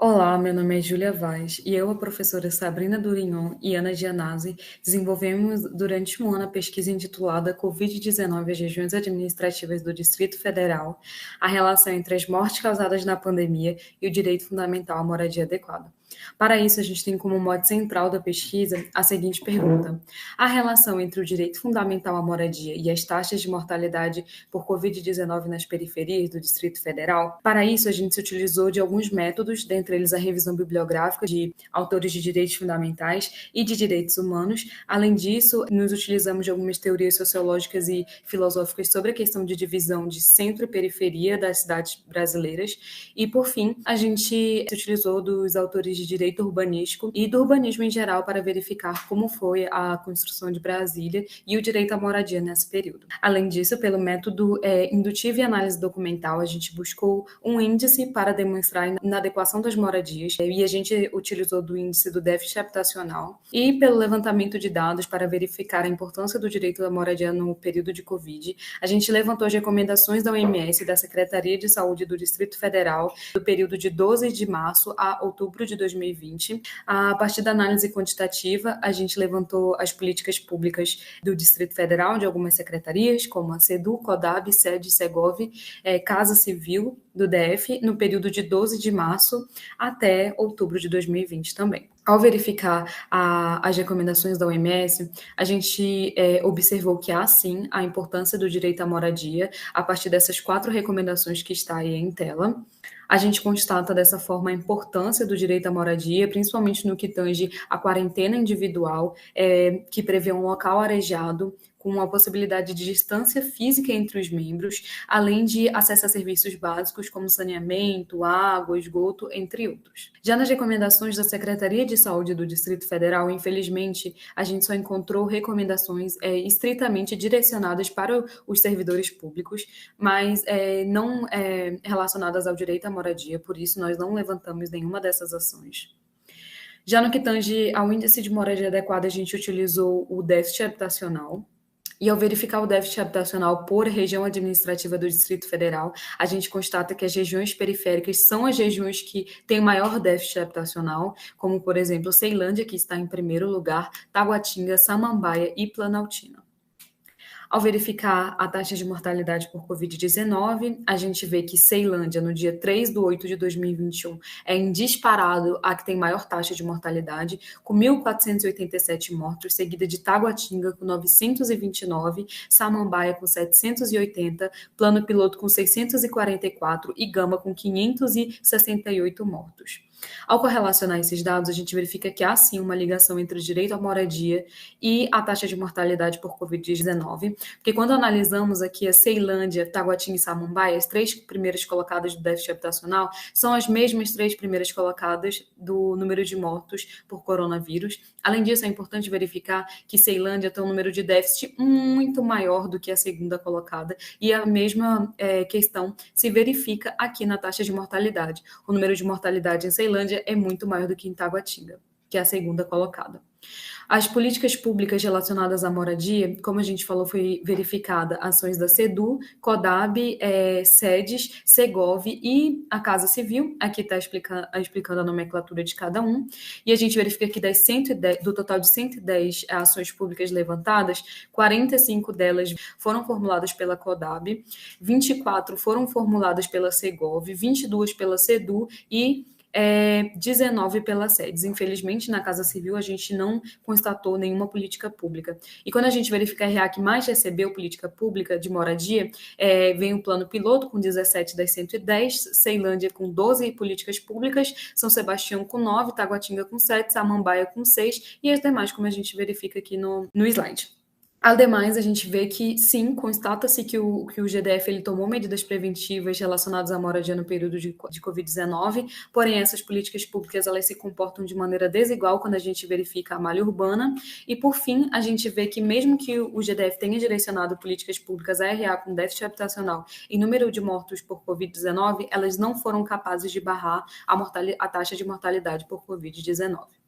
Olá, meu nome é Júlia Vaz e eu, a professora Sabrina Durignon e Ana Gianazzi, desenvolvemos durante um ano a pesquisa intitulada Covid-19 as regiões administrativas do Distrito Federal, a relação entre as mortes causadas na pandemia e o direito fundamental à moradia adequada. Para isso, a gente tem como mote central da pesquisa a seguinte pergunta: a relação entre o direito fundamental à moradia e as taxas de mortalidade por Covid-19 nas periferias do Distrito Federal? Para isso, a gente se utilizou de alguns métodos, dentre eles a revisão bibliográfica de autores de direitos fundamentais e de direitos humanos. Além disso, nos utilizamos de algumas teorias sociológicas e filosóficas sobre a questão de divisão de centro e periferia das cidades brasileiras. E, por fim, a gente se utilizou dos autores de direito urbanístico e do urbanismo em geral para verificar como foi a construção de Brasília e o direito à moradia nesse período. Além disso, pelo método indutivo e análise documental, a gente buscou um índice para demonstrar a inadequação das moradias e a gente utilizou do índice do déficit habitacional e pelo levantamento de dados para verificar a importância do direito à moradia no período de Covid, a gente levantou as recomendações da OMS e da Secretaria de Saúde do Distrito Federal do período de 12 de março a outubro de 2020. A partir da análise quantitativa, a gente levantou as políticas públicas do Distrito Federal, de algumas secretarias, como a SEDU, CODAB, SED, SEGOV, Casa Civil do DF, no período de 12 de março até outubro de 2020 também. Ao verificar as recomendações da OMS, a gente observou que há sim a importância do direito à moradia a partir dessas 4 recomendações que está aí em tela. A gente constata dessa forma a importância do direito à moradia, principalmente no que tange à quarentena individual, que prevê um local arejado, com a possibilidade de distância física entre os membros, além de acesso a serviços básicos como saneamento, água, esgoto, entre outros. Já nas recomendações da Secretaria de Saúde do Distrito Federal, infelizmente, a gente só encontrou recomendações estritamente direcionadas para os servidores públicos, mas não relacionadas ao direito à moradia, por isso nós não levantamos nenhuma dessas ações. Já no que tange ao índice de moradia adequada, a gente utilizou o déficit habitacional. E ao verificar o déficit habitacional por região administrativa do Distrito Federal, a gente constata que as regiões periféricas são as regiões que têm maior déficit habitacional, como, por exemplo, Ceilândia, que está em primeiro lugar, Taguatinga, Samambaia e Planaltina. Ao verificar a taxa de mortalidade por Covid-19, a gente vê que Ceilândia, no dia 3 de 8 de 2021, é em disparado a que tem maior taxa de mortalidade, com 1.487 mortos, seguida de Taguatinga, com 929, Samambaia, com 780, Plano Piloto, com 644 e Gama, com 568 mortos. Ao correlacionar esses dados, a gente verifica que há sim uma ligação entre o direito à moradia e a taxa de mortalidade por Covid-19, porque quando analisamos aqui a Ceilândia, Taguatinga e Samambaia, as 3 primeiras colocadas do déficit habitacional são as mesmas 3 primeiras colocadas do número de mortos por coronavírus. Além disso, é importante verificar que Ceilândia tem um número de déficit muito maior do que a segunda colocada, e a mesma questão se verifica aqui na taxa de mortalidade. O número de mortalidade em Ceilândia é muito maior do que em Taguatinga, que é a segunda colocada. As políticas públicas relacionadas à moradia, como a gente falou, foi verificada ações da SEDU, CODAB, SEDES, SEGOV e a Casa Civil. Aqui está explicando a nomenclatura de cada um. E a gente verifica que do total de 110 ações públicas levantadas, 45 delas foram formuladas pela CODAB, 24 foram formuladas pela SEGOV, 22 pela SEDU e 19 pela SEDES. Infelizmente, na Casa Civil, a gente não constatou nenhuma política pública. E quando a gente verifica a RA que mais recebeu política pública de moradia, vem o Plano Piloto, com 17 das 110, Ceilândia com 12 políticas públicas, São Sebastião com 9, Taguatinga com 7, Samambaia com 6 e as demais, como a gente verifica aqui no slide. Ademais, a gente vê que, sim, constata-se que o GDF ele tomou medidas preventivas relacionadas à moradia no período de Covid-19, porém essas políticas públicas elas se comportam de maneira desigual quando a gente verifica a malha urbana. E, por fim, a gente vê que mesmo que o GDF tenha direcionado políticas públicas à RA com déficit habitacional e número de mortos por Covid-19, elas não foram capazes de barrar a taxa de mortalidade por Covid-19.